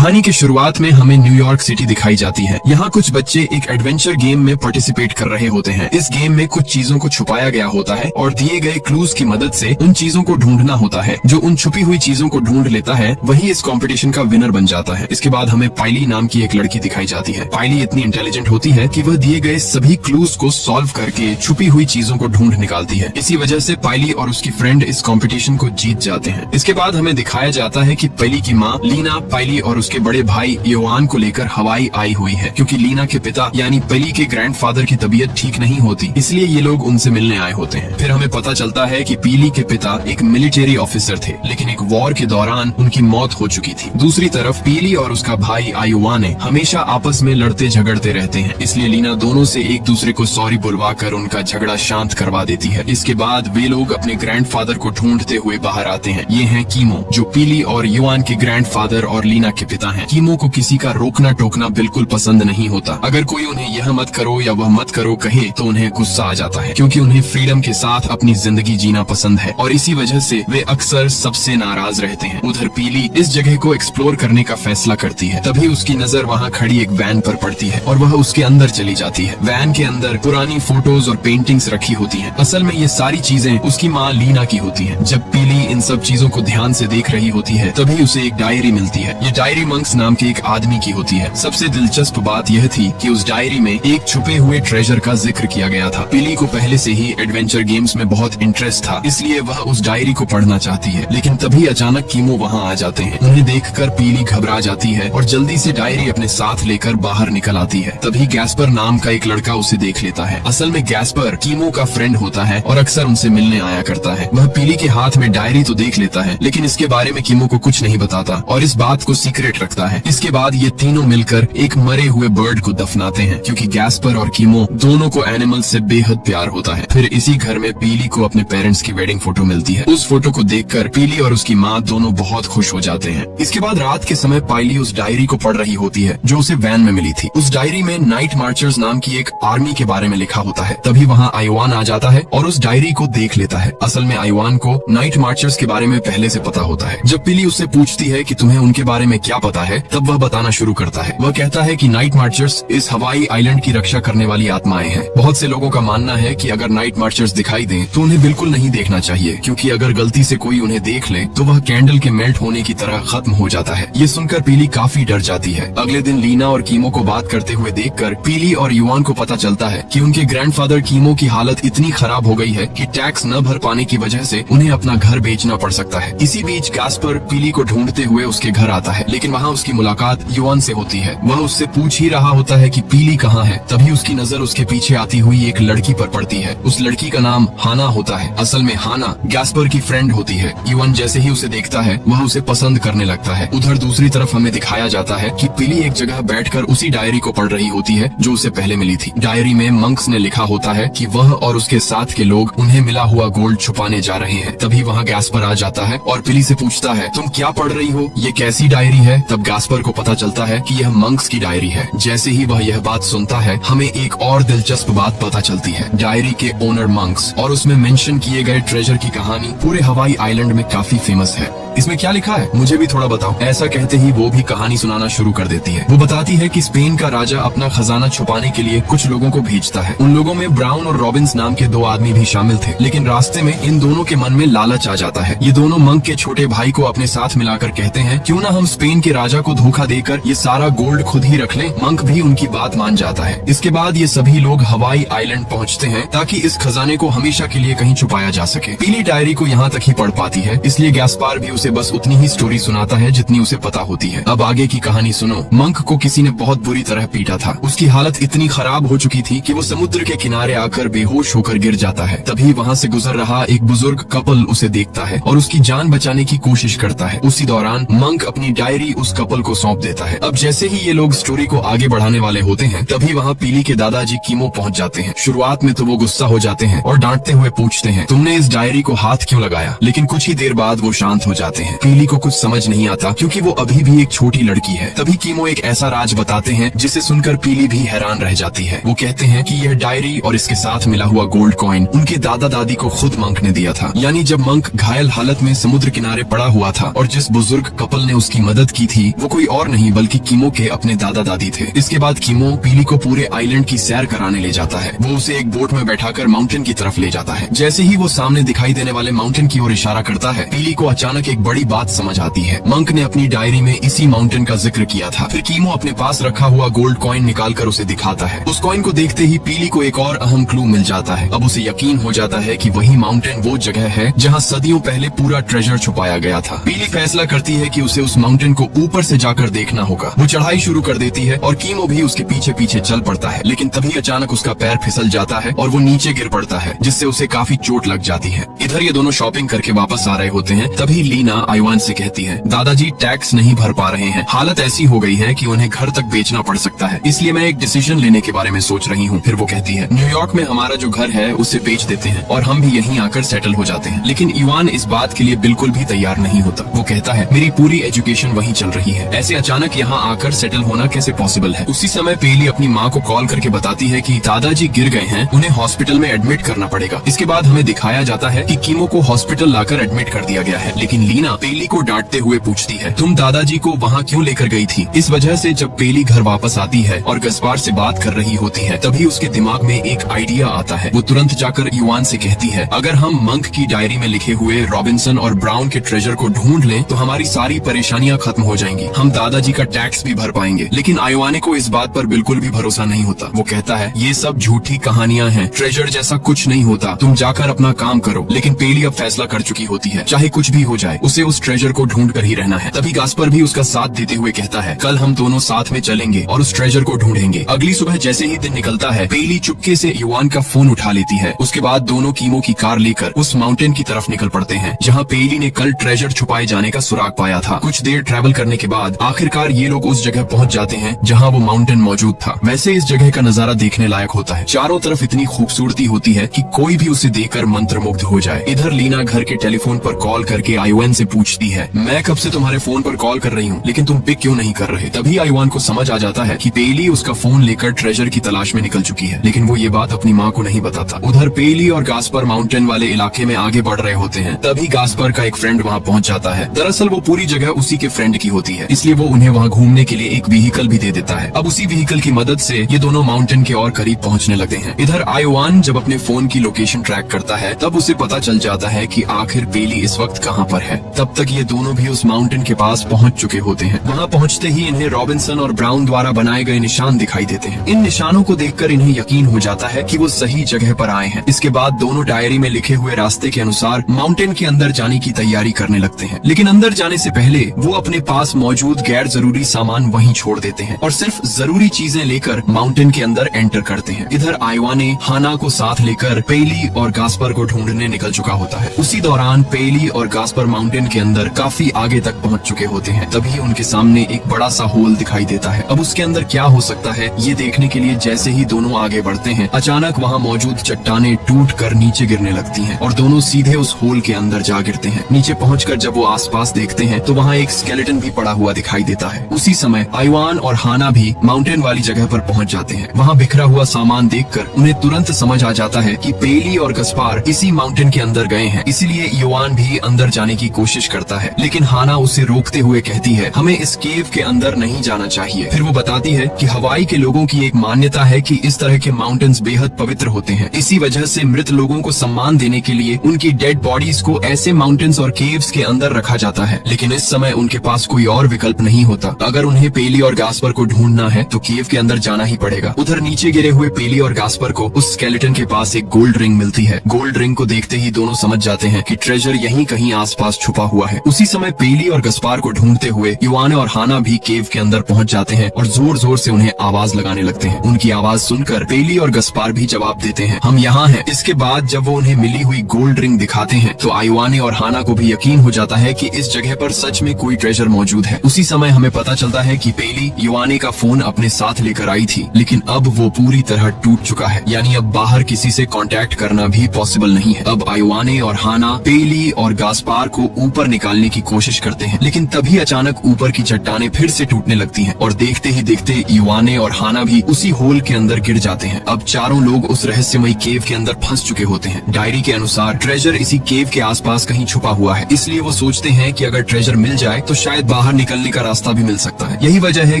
कहानी की शुरुआत में हमें न्यूयॉर्क सिटी दिखाई जाती है। यहाँ कुछ बच्चे एक एडवेंचर गेम में पार्टिसिपेट कर रहे होते हैं। इस गेम में कुछ चीजों को छुपाया गया होता है और दिए गए क्लूज की मदद से उन चीजों को ढूंढना होता है। जो उन छुपी हुई चीजों को ढूंढ लेता है वही इस कंपटीशन का विनर बन जाता है। इसके बाद हमें पाइली नाम की एक लड़की दिखाई जाती है। पाइली इतनी इंटेलिजेंट होती है कि वह दिए गए सभी क्लूज को सॉल्व करके छुपी हुई चीजों को ढूंढ निकालती है। इसी वजह से पाइली और उसकी फ्रेंड इस कंपटीशन को जीत जाते हैं। इसके बाद हमें दिखाया जाता है कि पाइली की माँ लीना पाइली और उसके बड़े भाई योआन को लेकर हवाई आई हुई है, क्योंकि लीना के पिता यानी पाइली के ग्रैंडफादर की तबीयत ठीक नहीं होती, इसलिए ये लोग उनसे मिलने आए होते हैं। फिर हमें पता चलता है कि पाइली के पिता एक मिलिट्री ऑफिसर थे, लेकिन एक वॉर के दौरान उनकी मौत हो चुकी थी। दूसरी तरफ पाइली और उसका भाई आयुआने हमेशा आपस में लड़ते झगड़ते रहते हैं, इसलिए लीना दोनों से एक दूसरे को सॉरी बुलवाकर उनका झगड़ा शांत करवा देती है। इसके बाद वे लोग अपने ग्रैंडफादर को ढूंढते हुए बाहर आते हैं। ये हैं कीमो, जो पाइली और युआन के ग्रैंडफादर और लीना के पिता हैं। कीमो को किसी का रोकना टोकना बिल्कुल पसंद नहीं होता। अगर कोई उन्हें यह मत करो या वह मत करो कहे तो उन्हें गुस्सा आ जाता है, क्योंकि उन्हें फ्रीडम के साथ अपनी जिंदगी जीना पसंद है और इसी वजह से वे अक्सर सबसे नाराज रहते हैं। उधर पाइली इस जगह को एक्सप्लोर करने का फैसला करती है। तभी उसकी नजर वहाँ खड़ी एक वैन पर पड़ती है और वह उसके अंदर चली जाती है। वैन के अंदर पुरानी फोटोज और पेंटिंग्स रखी होती हैं। असल में ये सारी चीजें उसकी माँ लीना की होती हैं। जब पाइली इन सब चीजों को ध्यान से देख रही होती है तभी उसे एक डायरी मिलती है। ये डायरी मंक्स नाम के एक आदमी की होती है। सबसे दिलचस्प बात यह थी कि उस डायरी में एक छुपे हुए ट्रेजर का जिक्र किया गया था। पाइली को पहले से ही एडवेंचर गेम्स में बहुत इंटरेस्ट था, इसलिए वह उस डायरी को पढ़ना चाहती है। लेकिन तभी अचानक कीमो वहाँ आ जाते हैं। उन्हें देखकर पाइली घबरा जाती है और जल्दी से डायरी अपने साथ लेकर बाहर निकल आती है। तभी गैस्पर नाम का एक लड़का उसे देख लेता है। असल में गैस्पर कीमो का फ्रेंड होता है और अक्सर उनसे मिलने आया करता है। वह पाइली के हाथ में डायरी तो देख लेता है, लेकिन इसके बारे में कीमो को कुछ नहीं बताता और इस बात को सीक्रेट रखता है। इसके बाद ये तीनों मिलकर एक मरे हुए बर्ड को दफनाते हैं, क्योंकि गैस्पर और कीमो दोनों को एनिमल से बेहद प्यार होता है। फिर इसी घर में पाइली को अपने पेरेंट्स की वेडिंग फोटो मिलती है। उस फोटो को देखकर पाइली और उसकी माँ दोनों बहुत खुश हो जाते हैं। इसके बाद रात के समय पाइली उस डायरी को पढ़ रही होती है जो उसे वैन में मिली थी। उस डायरी में नाइट मार्चर्स नाम की एक आर्मी के बारे में लिखा होता है। तभी वहाँ आयुआन आ जाता है और उस डायरी को देख लेता है। असल में आयुआन को नाइट मार्चर्स के बारे में पहले से पता होता है। जब पाइली उससे पूछती है कि तुम्हें उनके बारे में क्या पता है, तब वह बताना शुरू करता है। वह कहता है कि नाइट मार्चर्स इस हवाई आइलैंड की रक्षा करने वाली आत्माएं हैं। बहुत से लोगों का मानना है कि अगर नाइट मार्चर्स दिखाई दें तो उन्हें बिल्कुल नहीं देखना चाहिए, क्योंकि अगर गलती से कोई उन्हें देख ले तो वह कैंडल के मेल्ट होने की तरह खत्म हो जाता है। ये सुनकर पाइली काफी डर जाती है। अगले दिन लीना और कीमो को बात करते हुए देखकर पाइली और युआन को पता चलता है कि उनके ग्रैंडफादर कीमो की हालत इतनी खराब हो गई है कि टैक्स न भर पाने की वजह से उन्हें अपना घर बेचना पड़ सकता है। इसी बीच गैस्पर पाइली को ढूंढते हुए उसके घर आता है, लेकिन वहाँ उसकी मुलाकात युआन से होती है। वह उससे पूछ ही रहा होता है कि पाइली कहाँ है। तभी उसकी नजर उसके पीछे आती हुई एक लड़की पर पड़ती है। उस लड़की का नाम हाना होता है। असल में हाना गैस्पर की फ्रेंड होती है। युआन जैसे ही उसे देखता है वह उसे पसंद करने लगता है। उधर दूसरी तरफ हमें दिखाया जाता है कि पाइली एक जगह बैठकर उसी डायरी को पढ़ रही होती है जो उसे पहले मिली थी। डायरी में मंक्स ने लिखा होता है कि वह और उसके साथ के लोग उन्हें मिला हुआ गोल्ड छुपाने जा रहे हैं। तभी वहाँ गैस्पर आ जाता है और पाइली से पूछता है, तुम क्या पढ़ रही हो, ये कैसी डायरी है। तब गैस्पर को पता चलता है कि यह मंक्स की डायरी है। जैसे ही वह यह बात सुनता है हमें एक और दिलचस्प बात पता चलती है। डायरी के ओनर मंक्स और उसमें मेंशन किए गए ट्रेजर की कहानी पूरे हवाई आइलैंड में काफी फेमस है। इसमें क्या लिखा है मुझे भी थोड़ा बताओ। ऐसा कहते ही वो भी कहानी सुनाना शुरू कर देती है। वो बताती है कि स्पेन का राजा अपना खजाना छुपाने के लिए कुछ लोगों को भेजता है। उन लोगों में ब्राउन और रॉबिन्स नाम के दो आदमी भी शामिल थे, लेकिन रास्ते में इन दोनों के मन में लालच आ जाता है। ये दोनों मंक के छोटे भाई को अपने साथ मिलाकर कहते हैं, क्यों ना हम स्पेन के राजा को धोखा देकर ये सारा गोल्ड खुद ही रख लें। मंक भी उनकी बात मान जाता है। इसके बाद ये सभी लोग हवाई आइलैंड पहुँचते हैं ताकि इस खजाने को हमेशा के लिए कहीं छुपाया जा सके। पाइली डायरी को यहाँ तक ही पढ़ पाती है, इसलिए गैस्पार भी उसे बस उतनी ही स्टोरी सुनाता है जितनी उसे पता होती है। अब आगे की कहानी सुनो। मंक को किसी ने बहुत बुरी तरह पीटा था। उसकी हालत इतनी खराब हो चुकी थी कि वो समुद्र के किनारे आकर बेहोश होकर गिर जाता है। तभी वहाँ से गुजर रहा एक बुजुर्ग कपल उसे देखता है और उसकी जान बचाने की कोशिश करता है। उसी दौरान मंक अपनी डायरी उस कपल को सौंप देता है। अब जैसे ही ये लोग स्टोरी को आगे बढ़ाने वाले होते हैं तभी वहाँ पाइली के दादाजी कीमो पहुँच जाते हैं। शुरुआत में तो वो गुस्सा हो जाते हैं और डांटते हुए पूछते हैं, तुमने इस डायरी को हाथ क्यों लगाया। लेकिन कुछ ही देर बाद वो शांत हो जाते जाते हैं। पीली को कुछ समझ नहीं आता क्योंकि वो अभी भी एक छोटी लड़की है। तभी कीमो एक ऐसा राज बताते हैं जिसे सुनकर पीली भी हैरान रह जाती है। वो कहते हैं कि यह डायरी और इसके साथ मिला हुआ गोल्ड कॉइन उनके दादा दादी को खुद मंक ने दिया था। यानी जब मंक घायल हालत में समुद्र किनारे पड़ा हुआ था और जिस बुजुर्ग कपल ने उसकी मदद की थी वो कोई और नहीं बल्कि कीमो के अपने दादा दादी थे। इसके बाद कीमो पीली को पूरे आइलैंड की सैर कराने ले जाता है। वो उसे एक बोट में बैठाकर माउंटेन की तरफ ले जाता है। जैसे ही वो सामने दिखाई देने वाले माउंटेन की ओर इशारा करता है, पीली को अचानक एक बड़ी बात समझ आती है। मंक ने अपनी डायरी में इसी माउंटेन का जिक्र किया था। फिर कीमो अपने पास रखा हुआ गोल्ड कॉइन निकालकर उसे दिखाता है। उस कॉइन को देखते ही पीली को एक और अहम क्लू मिल जाता है। अब उसे यकीन हो जाता है कि वही माउंटेन वो जगह है जहाँ सदियों पहले पूरा ट्रेजर छुपाया गया था। पीली फैसला करती है कि उसे उस माउंटेन को ऊपर से जाकर देखना होगा। वो चढ़ाई शुरू कर देती है और कीमो भी उसके पीछे पीछे चल पड़ता है। लेकिन तभी अचानक उसका पैर फिसल जाता है और वो नीचे गिर पड़ता है, जिससे उसे काफी चोट लग जाती है। इधर ये दोनों शॉपिंग करके वापस आ रहे होते हैं। तभी लीना आइवान से कहती है, दादाजी टैक्स नहीं भर पा रहे हैं। हालत ऐसी हो गई है कि उन्हें घर तक बेचना पड़ सकता है, इसलिए मैं एक डिसीजन लेने के बारे में सोच रही हूँ। फिर वो कहती है, न्यूयॉर्क में हमारा जो घर है उसे बेच देते हैं और हम भी यहीं आकर सेटल हो जाते हैं। लेकिन इवान इस बात के लिए बिल्कुल भी तैयार नहीं होता। वो कहता है, मेरी पूरी एजुकेशन वहीं चल रही है, ऐसे अचानक यहाँ आकर सेटल होना कैसे पॉसिबल है। उसी समय पेली अपनी माँ को कॉल करके बताती है कि दादाजी गिर गए हैं, उन्हें हॉस्पिटल में एडमिट करना पड़ेगा। इसके बाद हमें दिखाया जाता है कि कीमो को हॉस्पिटल लाकर एडमिट कर दिया गया है। लेकिन लीना पेली को डांटते हुए पूछती है, तुम दादाजी को वहाँ क्यों लेकर गई थी। इस वजह से जब पेली घर वापस आती है और गस्पार से बात कर रही होती है, तभी उसके दिमाग में एक आइडिया आता है। वो तुरंत जाकर युवान से कहती है, अगर हम मंक की डायरी में लिखे हुए रॉबिन्सन और ब्राउन के ट्रेजर को ढूंढ लें तो हमारी सारी परेशानियां खत्म हो जाएंगी, हम दादाजी का टैक्स भी भर पाएंगे। लेकिन आयोवाने को इस बात पर बिल्कुल भी भरोसा नहीं होता। वो कहता है, ये सब झूठी कहानियां हैं, ट्रेजर जैसा कुछ नहीं होता, तुम जाकर अपना काम करो। लेकिन पेली अब फैसला कर चुकी होती है, चाहे कुछ भी हो जाए उसे उस ट्रेजर को ढूंढ कर ही रहना है। तभी गास्पर भी उसका साथ देते हुए कहता है, कल हम दोनों साथ में चलेंगे और उस ट्रेजर को ढूंढेंगे। अगली सुबह जैसे ही दिन निकलता है, पेली चुपके से युवान का फोन उठा लेती है। उसके बाद दोनों कीमो की कार लेकर उस माउंटेन की तरफ निकल पड़ते हैं जहाँ पेली ने कल ट्रेजर छुपाए जाने का सुराग पाया था। कुछ देर ट्रैवल करने के बाद आखिरकार ये लोग उस जगह पहुँच जाते हैं जहाँ वो माउंटेन मौजूद था। वैसे इस जगह का नजारा देखने लायक होता है। चारों तरफ इतनी खूबसूरती होती है कि कोई भी उसे देखकर मंत्रमुग्ध हो जाए। इधर लीना घर के टेलीफोन पर कॉल करके आयुआन से पूछती है, मैं कब से तुम्हारे फोन पर कॉल कर रही हूँ, लेकिन तुम पिक क्यों नहीं कर रहे। तभी आयुआन को समझ आ जाता है कि पेली उसका फोन लेकर ट्रेजर की तलाश में निकल चुकी है, लेकिन वो ये बात अपनी माँ को नहीं बताता। उधर पेली और गास्पर माउंटेन वाले इलाके में आगे बढ़ रहे होते हैं। तभी गास्पर का एक फ्रेंड वहाँ पहुँच जाता है। दरअसल वो पूरी जगह उसी के फ्रेंड की होती है, इसलिए वो उन्हें वहाँ घूमने के लिए एक व्हीकल भी दे देता है। अब उसी व्हीकल की मदद से ये दोनों माउंटेन के और करीब पहुँचने लगते हैं। इधर आयुआन जब अपने फोन की लोकेशन ट्रैक करता है, तब उसे पता चल जाता है कि आखिर पेली इस वक्त कहाँ पर है। तब तक ये दोनों भी उस माउंटेन के पास पहुँच चुके होते हैं। वहाँ पहुँचते ही इन्हें रॉबिन्सन और ब्राउन द्वारा बनाए गए निशान दिखाई देते हैं। इन निशानों को देखकर इन्हें यकीन हो जाता है कि वो सही जगह पर आए हैं। इसके बाद दोनों डायरी में लिखे हुए रास्ते के अनुसार माउंटेन के अंदर जाने की तैयारी करने लगते हैं। लेकिन अंदर जाने से पहले वो अपने पास मौजूद गैर जरूरी सामान वहीं छोड़ देते हैं और सिर्फ जरूरी चीजें लेकर माउंटेन के अंदर एंटर करते हैं। इधर आयुआने हाना को साथ लेकर पेली और गास्पर को ढूंढने निकल चुका होता है। उसी दौरान पेली और गास्पर माउंटेन के अंदर काफी आगे तक पहुंच चुके होते हैं। तभी उनके सामने एक बड़ा सा होल दिखाई देता है। अब उसके अंदर क्या हो सकता है ये देखने के लिए जैसे ही दोनों आगे बढ़ते हैं, अचानक वहाँ मौजूद चट्टानें टूट कर नीचे गिरने लगती हैं और दोनों सीधे उस होल के अंदर जा गिरते हैं। नीचे पहुंचकर जब वो आसपास देखते हैं तो वहाँ एक स्केलेटन भी पड़ा हुआ दिखाई देता है। उसी समय आयुआन और हाना भी माउंटेन वाली जगह पर पहुंच जाते हैं। वहाँ बिखरा हुआ सामान देखकर उन्हें तुरंत समझ आ जाता है कि पेली और गस्पार इसी माउंटेन के अंदर गए हैं, इसीलिए युवान भी अंदर जाने की कोशिश करता है। लेकिन हाना उसे रोकते हुए कहती है, हमें इस केव के अंदर नहीं जाना चाहिए। फिर वो बताती है कि हवाई के लोगों की एक मान्यता है कि इस तरह के माउंटेन्स बेहद पवित्र होते हैं। इसी वजह से मृत लोगों को सम्मान देने के लिए उनकी डेड बॉडीज को ऐसे माउंटेन्स और केव्स के अंदर रखा जाता है। लेकिन इस समय उनके पास कोई और विकल्प नहीं होता। अगर उन्हें पेली और गास्पर को ढूंढना है तो केव के अंदर जाना ही पड़ेगा। उधर नीचे गिरे हुए पेली और गास्पर को उस स्केलेटन के पास एक गोल्ड रिंग मिलती है। गोल्ड रिंग को देखते ही दोनों समझ जाते हैं कि ट्रेजर यहीं कहीं आसपास छुपा हुआ है। उसी समय पेली और गस्पार को ढूंढते हुए युवान और हाना भी केव के अंदर पहुंच जाते हैं और जोर जोर से उन्हें आवाज लगाने लगते हैं। उनकी आवाज सुनकर पेली और गस्पार भी जवाब देते हैं, हम यहाँ हैं। इसके बाद जब वो उन्हें मिली हुई गोल्ड रिंग दिखाते हैं तो आयुआने और हाना को भी यकीन हो जाता है कि इस जगह पर सच में कोई ट्रेजर मौजूद है। उसी समय हमें पता चलता है कि पेली युवाने का फोन अपने साथ लेकर आई थी, लेकिन अब वो पूरी तरह टूट चुका है। यानी अब बाहर किसी से कांटेक्ट करना भी पॉसिबल नहीं है। अब आयुआने और हाना पेली और गास्पार को ऊपर निकालने की कोशिश करते हैं, लेकिन तभी अचानक ऊपर की चट्टानें फिर से टूटने लगती हैं और देखते ही देखते युवाने और हाना भी उसी होल के अंदर गिर जाते हैं। अब चारों लोग उस रहस्यमयी केव के अंदर फंस चुके होते हैं। डायरी के अनुसार ट्रेजर इसी केव के आसपास कहीं छुपा हुआ है, इसलिए वो सोचते हैं कि अगर ट्रेजर मिल जाए तो शायद बाहर निकलने का रास्ता भी मिल सकता है। यही वजह है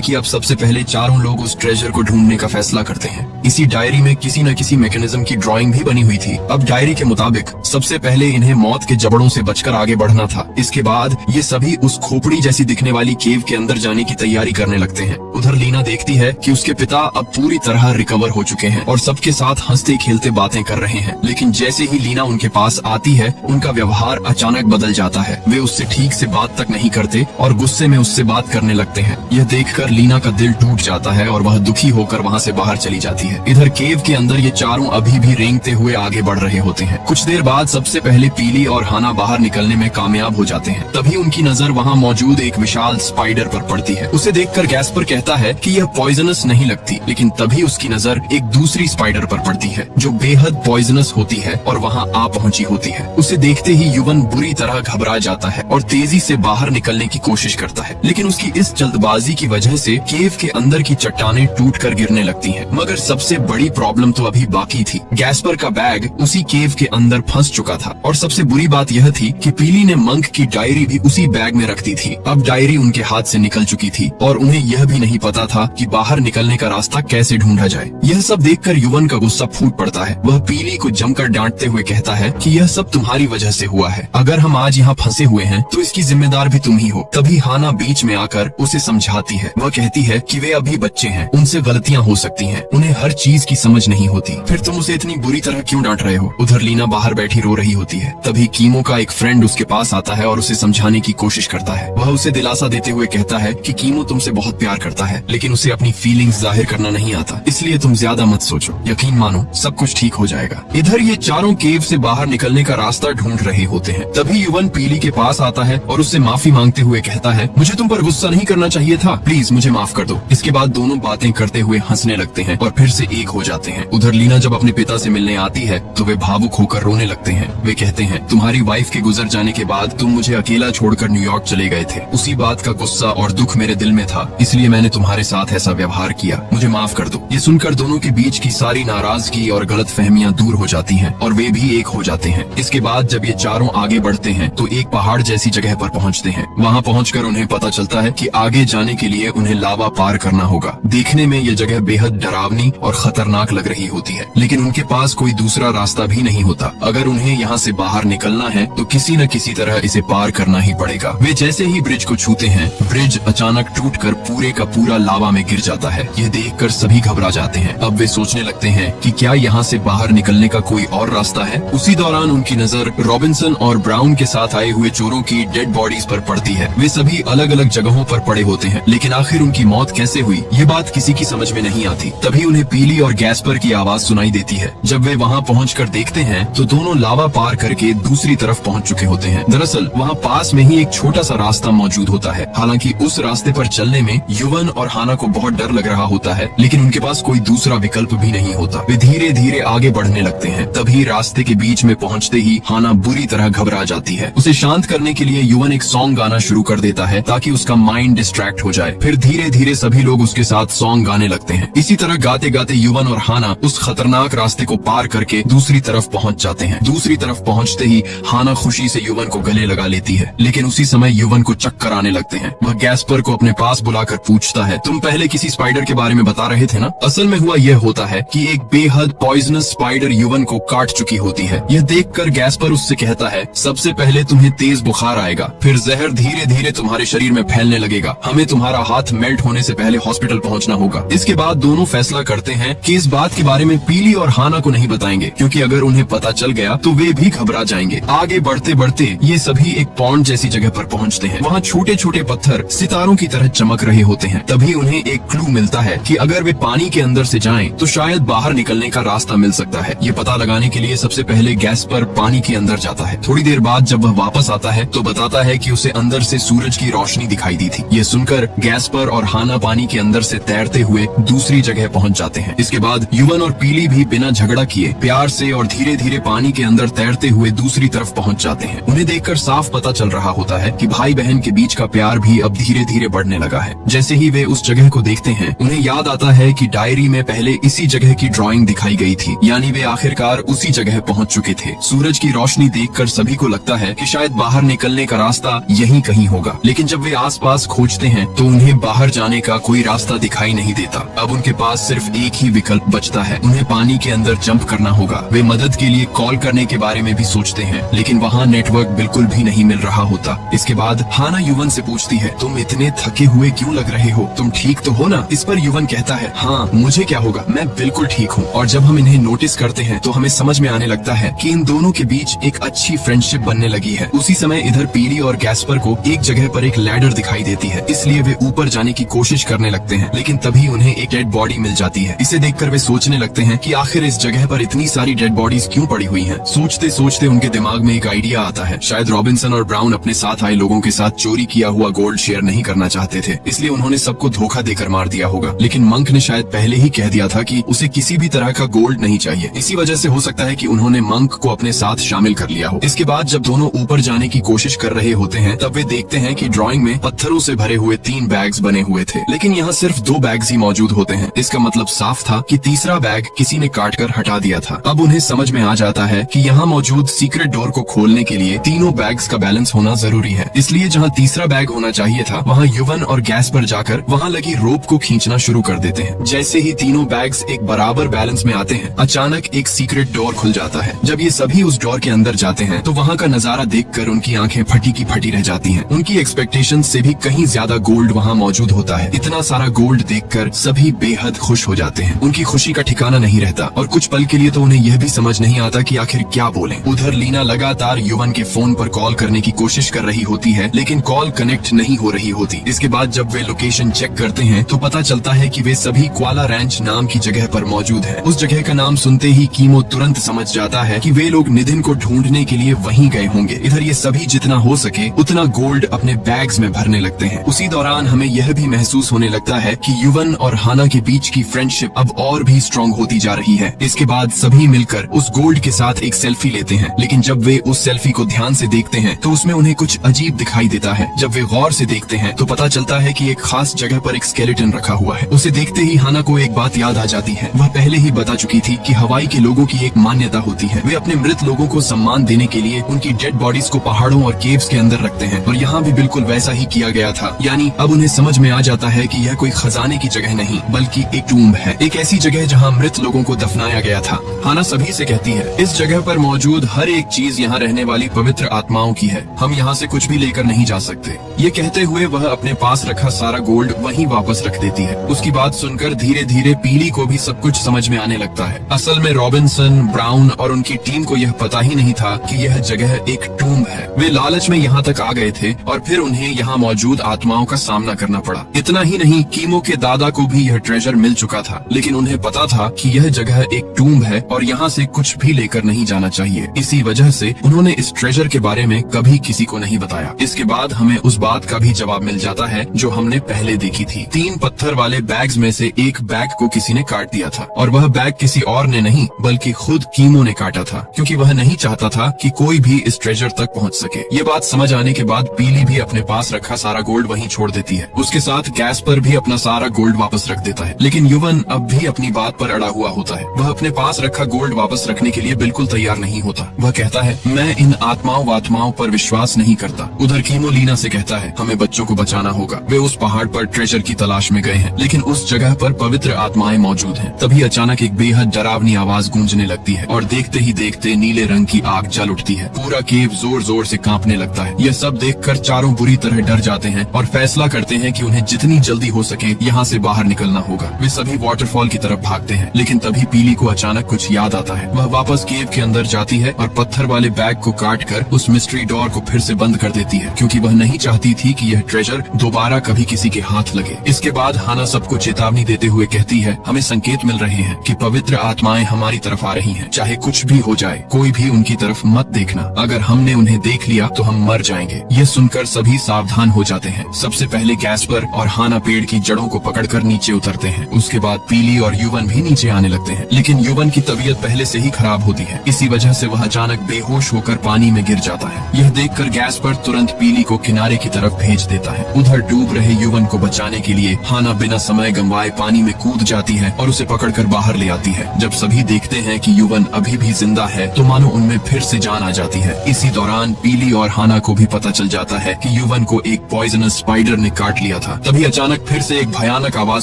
कि अब सबसे पहले चारों लोग उस ट्रेजर को ढूंढने का फैसला करते हैं। इसी डायरी में किसी न किसी मैकेनिज्म की ड्राइंग भी बनी हुई थी। अब डायरी के मुताबिक सबसे पहले इन्हें मौत के जबड़ों से बचकर आगे बढ़ना था। इसके बाद ये सभी उस खोपड़ी जैसी दिखने वाली केव के अंदर जाने की तैयारी करने लगते हैं। उधर लीना देखती है कि उसके पिता अब पूरी तरह रिकवर हो चुके हैं और सबके साथ हंसते खेलते बातें कर रहे हैं, लेकिन जैसे ही लीना उनके पास आती है उनका व्यवहार अचानक बदल जाता है। वे उससे ठीक से बात तक नहीं करते और गुस्से में उससे बात करने लगते हैं। यह देखकर लीना का दिल टूट जाता है और वह दुखी होकर वहाँ से बाहर चली जाती है। इधर केव के अंदर ये चारों अभी भी रेंगते हुए आगे बढ़ रहे होते हैं। कुछ देर बाद सबसे पहले पीली और हाना बाहर निकलने में कामयाब हो जाते हैं। तभी उनकी नजर वहाँ मौजूद एक विशाल स्पाइडर पर पड़ती है। उसे देखकर गैस्पर कहता है कि यह पॉइजनस नहीं लगती, लेकिन तभी उसकी नजर एक दूसरी स्पाइडर पर पड़ती है जो बेहद पॉइजनस होती है और वहाँ आ पहुंची होती है। उसे देखते ही युवन बुरी तरह घबरा जाता है और तेजी से बाहर निकलने की कोशिश करता है, लेकिन उसकी इस जल्दबाजी की वजह से केव के अंदर की चट्टानें टूटकर गिरने लगती हैं। मगर सबसे बड़ी प्रॉब्लम तो अभी बाकी थी। गैस्पर का बैग उसी केव के अंदर फंस चुका था और सबसे बुरी बात यह थी कि पीली ने मंक की डायरी भी उसी बैग में रख दी थी। अब डायरी उनके हाथ से निकल चुकी थी और उन्हें यह भी नहीं पता था कि बाहर निकलने का रास्ता कैसे ढूंढा जाए। यह सब देखकर युवन का गुस्सा फूट पड़ता है। वह पीली को जमकर डांटते हुए कहता है कि यह सब तुम्हारी वजह से हुआ है। अगर हम आज यहाँ फंसे हुए हैं तो इसकी जिम्मेदार भी तुम ही हो। तभी हाना बीच में आकर उसे समझाती है। वह कहती है कि वे अभी बच्चे हैं, उनसे गलतियाँ हो सकती हैं, उन्हें हर चीज की समझ नहीं होती। फिर तुम उसे इतनी बुरी तरह क्यों डांट रहे हो? उधर लीना बाहर बैठी रो रही होती है। तभी कीमो का एक फ्रेंड उसके पास आता है और उसे समझाने की कोशिश करता है। वह उसे दिलासा देते हुए कहता है कि कीमो तुमसे बहुत प्यार करता है, लेकिन उसे अपनी फीलिंग्स जाहिर करना नहीं आता, इसलिए तुम ज्यादा मत सोचो, यकीन मानो सब कुछ ठीक हो जाएगा। इधर ये चारों केव से बाहर निकलने का रास्ता ढूंढ रहे होते हैं। तभी युवन पीली के पास आता है और उससे माफी मांगते हुए कहता है, मुझे तुम पर गुस्सा नहीं करना चाहिए था, प्लीज मुझे माफ कर दो। इसके बाद दोनों बातें करते हुए हंसने लगते हैं और फिर से एक हो जाते हैं। उधर लीना जब अपने पिता से मिलने आती है तो वे भावुक होकर रोने लगते हैं। वे कहते हैं, तुम्हारी वाइफ के गुजर जाने के बाद तुम मुझे अकेला छोड़कर न्यूयॉर्क चले गए थे। उसी बात का गुस्सा और दुख मेरे दिल में था, इसलिए मैंने तुम्हारे साथ ऐसा व्यवहार किया, मुझे माफ कर दो। ये सुनकर दोनों के बीच की सारी नाराजगी और गलतफहमियां दूर हो जाती हैं और वे भी एक हो जाते हैं। इसके बाद जब ये चारों आगे बढ़ते हैं तो एक पहाड़ जैसी जगह पर पहुंचते हैं। वहां पहुंचकर उन्हें पता चलता है कि आगे जाने के लिए उन्हें लावा पार करना होगा। देखने में ये जगह बेहद डरावनी और खतरनाक लग रही होती है, लेकिन उनके पास कोई दूसरा रास्ता भी नहीं होता। अगर उन्हें यहाँ से बाहर निकलना है तो किसी न किसी तरह इसे पार करना ही पड़ेगा। वे जैसे ही ब्रिज को छूते हैं, ब्रिज अचानक टूटकर पूरे का पूरा लावा में गिर जाता है। यह देखकर सभी घबरा जाते हैं। अब वे सोचने लगते हैं कि क्या यहाँ से बाहर निकलने का कोई और रास्ता है। उसी दौरान उनकी नजर रॉबिन्सन और ब्राउन के साथ आए हुए चोरों की डेड बॉडीज पर पड़ती है। वे सभी अलग अलग जगहों पर पड़े होते हैं, लेकिन आखिर उनकी मौत कैसे हुई ये बात किसी की समझ में नहीं आती। तभी उन्हें पीली और गैस्पर की आवाज सुनाई देती है। जब वे वहाँ पहुँचकर देखते हैं तो दोनों लावा पार करके दूसरी तरफ पहुँच चुके होते हैं। दरअसल वहाँ पास में ही एक छोटा सा रास्ता मौजूद होता है। हालांकि उस रास्ते पर चलने में युवन और हाना को बहुत डर लग रहा होता है, लेकिन उनके पास कोई दूसरा विकल्प भी नहीं होता। वे धीरे धीरे आगे बढ़ने लगते हैं। तभी रास्ते के बीच में पहुँचते ही हाना बुरी तरह घबरा जाती है। उसे शांत करने के लिए युवन एक सॉन्ग गाना शुरू कर देता है ताकि उसका माइंड डिस्ट्रैक्ट हो जाए। फिर धीरे धीरे सभी लोग उसके साथ सॉन्ग गाने लगते हैं। इसी तरह गाते गाते युवन और हाना उस खतरनाक रास्ते को पार करके दूसरी तरफ पहुँच जाते हैं। दूसरी तरफ पहुँचते ही हाना खुशी से युवन को गले लगा लेती है, लेकिन उसी समय युवन को चक्कर आने लगते हैं। वह गैस्पर को अपने पास बुलाकर पूछता है, तुम पहले किसी स्पाइडर के बारे में बता रहे थे ना? असल में हुआ यह होता है कि एक बेहद पॉइजनस स्पाइडर युवन को काट चुकी होती है। यह देखकर गैस्पर उससे कहता है, सबसे पहले तुम्हें तेज बुखार आएगा, फिर जहर धीरे धीरे तुम्हारे शरीर में फैलने लगेगा। हमें तुम्हारा हाथ मेल्ट होने से पहले हॉस्पिटल पहुंचना होगा। इसके बाद दोनों फैसला करते हैं कि इस बात के बारे में पीली और हाना को नहीं बताएंगे, क्योंकि अगर उन्हें पता चल गया तो वे भी घबरा जाएंगे। आगे बढ़ते बढ़ते ये सभी एक पॉन्ड जैसी जगह पर पहुंचते हैं। वहाँ छोटे छोटे पत्थर सितारों की तरह चमक रहे होते हैं। तभी उन्हें एक क्लू मिलता है कि अगर वे पानी के अंदर से जाएं तो शायद बाहर निकलने का रास्ता मिल सकता है। ये पता लगाने के लिए सबसे पहले गैस्पर पानी के अंदर जाता है। थोड़ी देर बाद जब वह वापस आता है तो बताता है कि उसे अंदर से सूरज की रोशनी दिखाई दी थी। ये सुनकर गैस्पर और हाना पानी के अंदर से तैरते हुए दूसरी जगह पहुंच जाते हैं। इसके बाद युवन और पीली भी बिना झगड़ा किए प्यार से और धीरे धीरे पानी के अंदर तैरते हुए दूसरी तरफ पहुंच जाते हैं। उन्हें देखकर देखकर साफ पता चल रहा होता है कि भाई बहन के बीच का प्यार भी अब धीरे धीरे बढ़ने लगा है। जैसे ही वे उस जगह को देखते हैं, उन्हें याद आता है कि डायरी में पहले इसी जगह की ड्राइंग दिखाई गई थी, यानी वे आखिरकार उसी जगह पहुंच चुके थे। सूरज की रोशनी देखकर सभी को लगता है कि शायद बाहर निकलने का रास्ता यहीं कहीं होगा, लेकिन जब वे आसपास खोजते हैं तो उन्हें बाहर जाने का कोई रास्ता दिखाई नहीं देता। अब उनके पास सिर्फ एक ही विकल्प बचता है, उन्हें पानी के अंदर जंप करना होगा। वे मदद के लिए कॉल करने के बारे में भी सोचते हैं, लेकिन वहाँ नेटवर्क बिल्कुल भी नहीं मिल रहा होता। इसके बाद हाना युवन से पूछती है, तुम इतने थके हुए क्यों लग रहे हो? तुम ठीक तो हो ना? इस पर युवन कहता है, हाँ मुझे क्या होगा, मैं बिल्कुल ठीक हूँ। और जब हम इन्हें नोटिस करते हैं तो हमें समझ में आने लगता है कि इन दोनों के बीच एक अच्छी फ्रेंडशिप बनने लगी है। उसी समय इधर पीली और गैस्पर को एक जगह पर एक लैडर दिखाई देती है, इसलिए वे ऊपर जाने की कोशिश करने लगते हैं, लेकिन तभी उन्हें एक डेड बॉडी मिल जाती है। इसे देखकर वे सोचने लगते हैं कि आखिर इस जगह पर इतनी सारी डेड बॉडीज क्यों पड़ी हुई हैं। सोचते सोचते उनके दिमाग में एक आइडिया आता है। शायद रॉबिन्सन और ब्राउन अपने साथ आए लोगों के साथ चोरी किया हुआ गोल्ड शेयर नहीं करना चाहते थे, इसलिए उन्होंने सबको धोखा देकर मार दिया होगा। लेकिन मंक ने शायद पहले ही कह दिया था कि उसे किसी भी तरह का गोल्ड नहीं चाहिए। इसी वजह से हो सकता है कि उन्होंने मंक को अपने साथ शामिल कर लिया हो। इसके बाद जब दोनों ऊपर जाने की कोशिश कर रहे होते हैं, तब वे देखते हैं कि ड्राइंग में पत्थरों से भरे हुए 3 बैग्स बने हुए थे, लेकिन यहाँ सिर्फ 2 बैग्स ही मौजूद होते हैं। इसका मतलब साफ था कि तीसरा बैग किसी ने काट कर हटा दिया था। अब उन्हें समझ में आ जाता है कि यहाँ मौजूद सीक्रेट डोर को खोलने के लिए तीनों बैग्स का बैलेंस होना जरूरी है। इसलिए जहाँ तीसरा बैग होना चाहिए था, वहाँ युवन और गैस पर जाकर वहाँ लगी रोप को खींचना शुरू कर देते हैं। जैसे ही तीनों बैग्स एक बराबर बैलेंस में आते हैं, अचानक एक सीक्रेट डोर खुल जाता है। जब ये सभी उस डोर के अंदर जाते हैं तो वहाँ का नजारा देखकर उनकी आंखें फटी की फटी रह जाती हैं। उनकी एक्सपेक्टेशन से भी कहीं ज्यादा गोल्ड वहाँ मौजूद होता है। इतना सारा गोल्ड देखकर सभी बेहद खुश हो जाते हैं। उनकी खुशी का ठिकाना नहीं रहता और कुछ पल के लिए तो उन्हें यह भी समझ नहीं आता कि आखिर क्या बोलें। उधर लीना लगातार युवन के फोन पर कॉल करने की कोशिश कर रही होती है, लेकिन कॉल कनेक्ट नहीं हो रही होती। इसके बाद जब वे लोकेशन चेक करते हैं तो पता चलता है कि वे सभी क्वाला रैंच नाम की जगह पर मौजूद हैं। उस जगह का नाम सुनते ही कीमो तुरंत समझ जाता है कि वे लोग निधिन को ढूंढने के लिए वहीं गए होंगे। इधर ये सभी जितना हो सके उतना गोल्ड अपने बैग्स में भरने लगते हैं। उसी दौरान हमें यह भी महसूस होने लगता है कि युवन और हाना के बीच की फ्रेंडशिप अब और भी स्ट्रॉन्ग होती जा रही है। इसके बाद सभी मिलकर उस गोल्ड के साथ एक सेल्फी लेते हैं, लेकिन जब वे उस सेल्फी को ध्यान से देखते हैं तो उसमें उन्हें कुछ अजीब दिखाई देता है। जब वे गौर से देखते हैं तो पता चलता है कि एक खास जगह पर एक स्केलेटन रखा हुआ है। उसे देखते ही हाना को एक बात याद आ जाती है। वह पहले ही बता चुकी थी कि हवाई के लोगों की एक मान्यता होती है, वे अपने मृत लोगों को सम्मान देने के लिए उनकी डेड बॉडीज को पहाड़ों और केव्स के अंदर रखते हैं, और यहाँ भी बिल्कुल वैसा ही किया गया था। यानी अब उन्हें समझ में आ जाता है कि यह कोई खजाने की जगह नहीं बल्कि एक टूम्ब है, एक ऐसी जगह जहाँ मृत लोगों को दफनाया गया था। हाना सभी से कहती है, इस जगह पर मौजूद हर एक चीज यहाँ रहने वाली पवित्र आत्माओं की है, हम यहाँ से कुछ भी लेकर नहीं जा सकते। ये कहते हुए वह अपने पास रखा सारा गोल्ड वहीं वापस रख देती है। उसकी बात सुनकर धीरे धीरे पीली को भी सब कुछ समझ में आने लगता है। असल में रॉबिन्सन, ब्राउन और उनकी टीम को यह पता ही नहीं था कि यह जगह एक टूम्ब है। वे लालच में यहाँ तक आ गए थे और फिर उन्हें यहाँ मौजूद आत्माओं का सामना करना पड़ा। इतना ही नहीं, कीमो के दादा को भी यह ट्रेजर मिल चुका था, लेकिन उन्हें पता था कि यह जगह एक टूम्ब है और यहाँ से कुछ भी लेकर नहीं जाना चाहिए। इसी वजह से उन्होंने इस ट्रेजर के बारे में कभी किसी को नहीं बताया। इसके बाद हमें उस बात का भी जवाब मिल जाता है जो हमने पहले देखी थी। 3 पत्थर वाले बैग्स में से एक बैग को किसी ने काट दिया था, और वह बैग किसी और ने नहीं बल्कि खुद कीमो ने काटा था, क्योंकि वह नहीं चाहता था कि कोई भी इस ट्रेजर तक पहुंच सके। ये बात समझ आने के बाद पीली भी अपने पास रखा सारा गोल्ड वहीं छोड़ देती है। उसके साथ गैस पर भी अपना सारा गोल्ड वापस रख देता है, लेकिन युवन अब भी अपनी बात पर अड़ा हुआ होता है। वह अपने पास रखा गोल्ड वापस रखने के लिए बिल्कुल तैयार नहीं होता। वह कहता है, मैं इन आत्माओं पर विश्वास नहीं करता। उधर कीमो लीना से कहता है, हमें बच्चों को बचाना होगा। वे उस पहाड़ पर ट्रेजर की तलाश में गए हैं, लेकिन उस जगह पर पवित्र आत्माएं मौजूद हैं। तभी अचानक एक बेहद डरावनी आवाज गूंजने लगती है और देखते ही देखते नीले रंग की आग जल उठती है। पूरा केव जोर जोर से कांपने लगता है। यह सब देखकर चारों बुरी तरह डर जाते हैं और फैसला करते हैं कि उन्हें जितनी जल्दी हो सके यहाँ से बाहर निकलना होगा। वे सभी वाटरफॉल की तरफ भागते हैं, लेकिन तभी पीली को अचानक कुछ याद आता है। वह वापस केव के अंदर जाती है और पत्थर वाले बैग को काट कर उस मिस्ट्री डोर को फिर से बंद कर देती है, क्योंकि वह नहीं चाहती थी कि यह ट्रेजर दोबारा कभी किसी के हाथ लगे। इसके बाद हाना सबको चेतावनी देते हुए कहती है, हमें संकेत मिल रहे हैं कि पवित्र आत्माएं हमारी तरफ आ रही हैं। चाहे कुछ भी हो जाए, कोई भी उनकी तरफ मत देखना। अगर हमने उन्हें देख लिया तो हम मर जाएंगे। यह सुनकर सभी सावधान हो जाते हैं। सबसे पहले गैस्पर और हाना पेड़ की जड़ों को पकड़कर नीचे उतरते हैं। उसके बाद पीली और युवन भी नीचे आने लगते हैं, लेकिन युवन की तबीयत पहले से ही खराब होती है। इसी वजह से वह अचानक बेहोश होकर पानी में गिर जाता जाता है। यह देखकर गैस्पर तुरंत पीली को किनारे की तरफ भेज देता है। उधर डूब रहे युवन को बचाने के लिए हाना बिना समय गंवाए पानी में कूद जाती है और उसे पकड़कर बाहर ले आती है। जब सभी देखते हैं कि युवन अभी भी जिंदा है तो मानो उनमें फिर से जान आ जाती है। इसी दौरान पीली और हाना को भी पता चल जाता है कि युवन को एक पॉइजनस स्पाइडर ने काट लिया था। तभी अचानक फिर से एक भयानक आवाज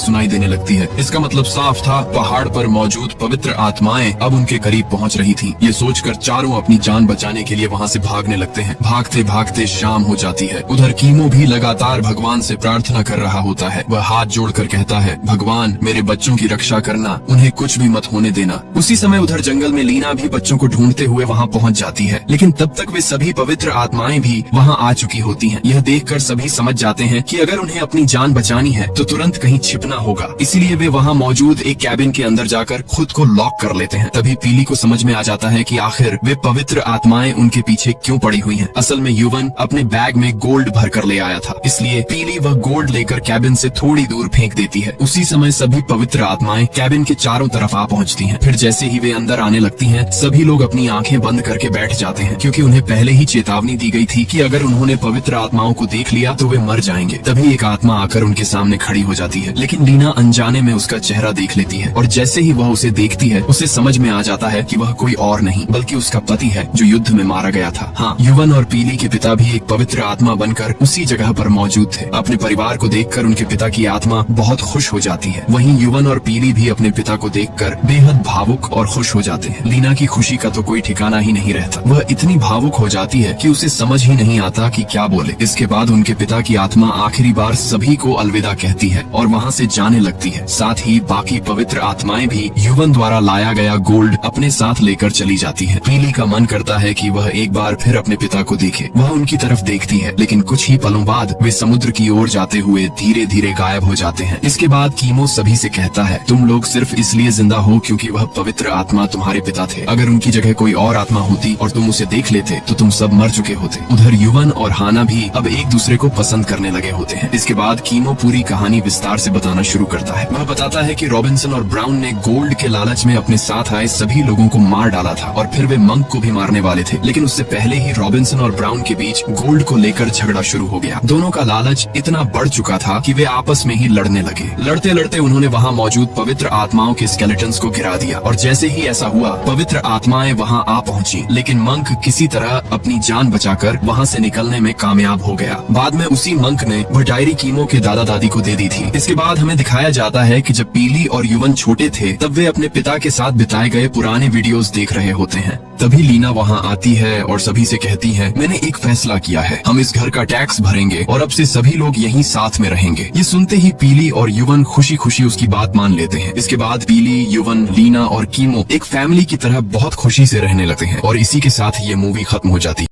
सुनाई देने लगती है। इसका मतलब साफ था, पहाड़ पर मौजूद पवित्र आत्माएं अब उनके करीब पहुंच रही थी। ये सोचकर चारों अपनी जान बचाने के लिए वहाँ से भागने लगते हैं। भागते भागते शाम हो जाती है। उधर कीमो भी लगातार भगवान से प्रार्थना कर रहा होता है। वह हाथ जोड़कर कहता है, भगवान मेरे बच्चों की रक्षा करना, उन्हें कुछ भी मत होने देना। उसी समय उधर जंगल में लीना भी बच्चों को ढूंढते हुए वहाँ पहुँच जाती है, लेकिन तब तक वे सभी पवित्र आत्माएं भी वहाँ आ चुकी होती हैं। यह देखकर सभी समझ जाते हैं कि अगर उन्हें अपनी जान बचानी है तो तुरंत कहीं छिपना होगा। इसीलिए वे वहाँ मौजूद एक कैबिन के अंदर जाकर खुद को लॉक कर लेते हैं। तभी पीली को समझ में आ जाता है कि आखिर वे पवित्र आत्माएं उनके पीछे क्यों पड़ी हुई हैं। असल में युवन अपने बैग में गोल्ड भर कर ले आया था, इसलिए पीली वह गोल्ड लेकर कैबिन से थोड़ी दूर फेंक देती है। उसी समय सभी पवित्र आत्माएं कैबिन के चारों तरफ आ पहुंचती हैं। फिर जैसे ही वे अंदर आने लगती हैं, सभी लोग अपनी आंखें बंद करके बैठ जाते हैं, क्योंकि उन्हें पहले ही चेतावनी दी गई थी कि अगर उन्होंने पवित्र आत्माओं को देख लिया तो वे मर जाएंगे। तभी एक आत्मा आकर उनके सामने खड़ी हो जाती है, लेकिन लीना अनजाने में उसका चेहरा देख लेती है और जैसे ही वह उसे देखती है उसे समझ में आ जाता है कि वह कोई और नहीं बल्कि उसका पति है जो युद्ध में मारा गया था। हाँ, युवन और पीली के पिता भी एक पवित्र आत्मा बनकर उसी जगह पर मौजूद थे। अपने परिवार को देखकर उनके पिता की आत्मा बहुत खुश हो जाती है। वहीं युवन और पीली भी अपने पिता को देखकर बेहद भावुक और खुश हो जाते हैं। लीना की खुशी का तो कोई ठिकाना ही नहीं रहता। वह इतनी भावुक हो जाती है कि उसे समझ ही नहीं आता कि क्या बोले। इसके बाद उनके पिता की आत्मा आखिरी बार सभी को अलविदा कहती है और वहाँ से जाने लगती है। साथ ही बाकी पवित्र आत्माएं भी युवन द्वारा लाया गया गोल्ड अपने साथ लेकर चली जाती है। पीली का मन करता है कि वह एक बार फिर अपने पिता को देखे। वह उनकी तरफ देखती है, लेकिन कुछ ही पलों बाद वे समुद्र की ओर जाते हुए धीरे धीरे गायब हो जाते हैं। इसके बाद कीमो सभी से कहता है, तुम लोग सिर्फ इसलिए जिंदा हो क्योंकि वह पवित्र आत्मा तुम्हारे पिता थे। अगर उनकी जगह कोई और आत्मा होती और तुम उसे देख लेते तो तुम सब मर चुके होते। उधर युवन और हाना भी अब एक दूसरे को पसंद करने लगे होते हैं। इसके बाद कीमो पूरी कहानी विस्तार से बताना शुरू करता है। वह बताता है कि रॉबिन्सन और ब्राउन ने गोल्ड के लालच में अपने साथ आए सभी लोगों को मार डाला था और फिर वे मंक को भी मारने वाले थे, लेकिन उससे पहले ही रॉबिन्सन और ब्राउन के बीच गोल्ड को लेकर झगड़ा शुरू हो गया। दोनों का लालच इतना बढ़ चुका था कि वे आपस में ही लड़ने लगे। लड़ते लड़ते उन्होंने वहाँ मौजूद पवित्र आत्माओं के स्केलेटन्स को गिरा दिया और जैसे ही ऐसा हुआ पवित्र आत्माएं वहाँ आ पहुँची, लेकिन मंक किसी तरह अपनी जान बचाकर वहाँ से निकलने में कामयाब हो गया। बाद में उसी मंक ने वह डायरी कीमो के दादा दादी को दे दी थी। इसके बाद हमें दिखाया जाता है कि जब पीली और युवन छोटे थे तब वे अपने पिता के साथ बिताए गए पुराने वीडियोस देख रहे होते हैं। तभी लीना वहाँ आती है और सभी से कहती है, मैंने एक फैसला किया है, हम इस घर का टैक्स भरेंगे और अब से सभी लोग यहीं साथ में रहेंगे। ये सुनते ही पीली और युवन खुशी खुशी उसकी बात मान लेते हैं। इसके बाद पीली, युवन, लीना और कीमो एक फैमिली की तरह बहुत खुशी से रहने लगते हैं और इसी के साथ ये मूवी खत्म हो जाती है।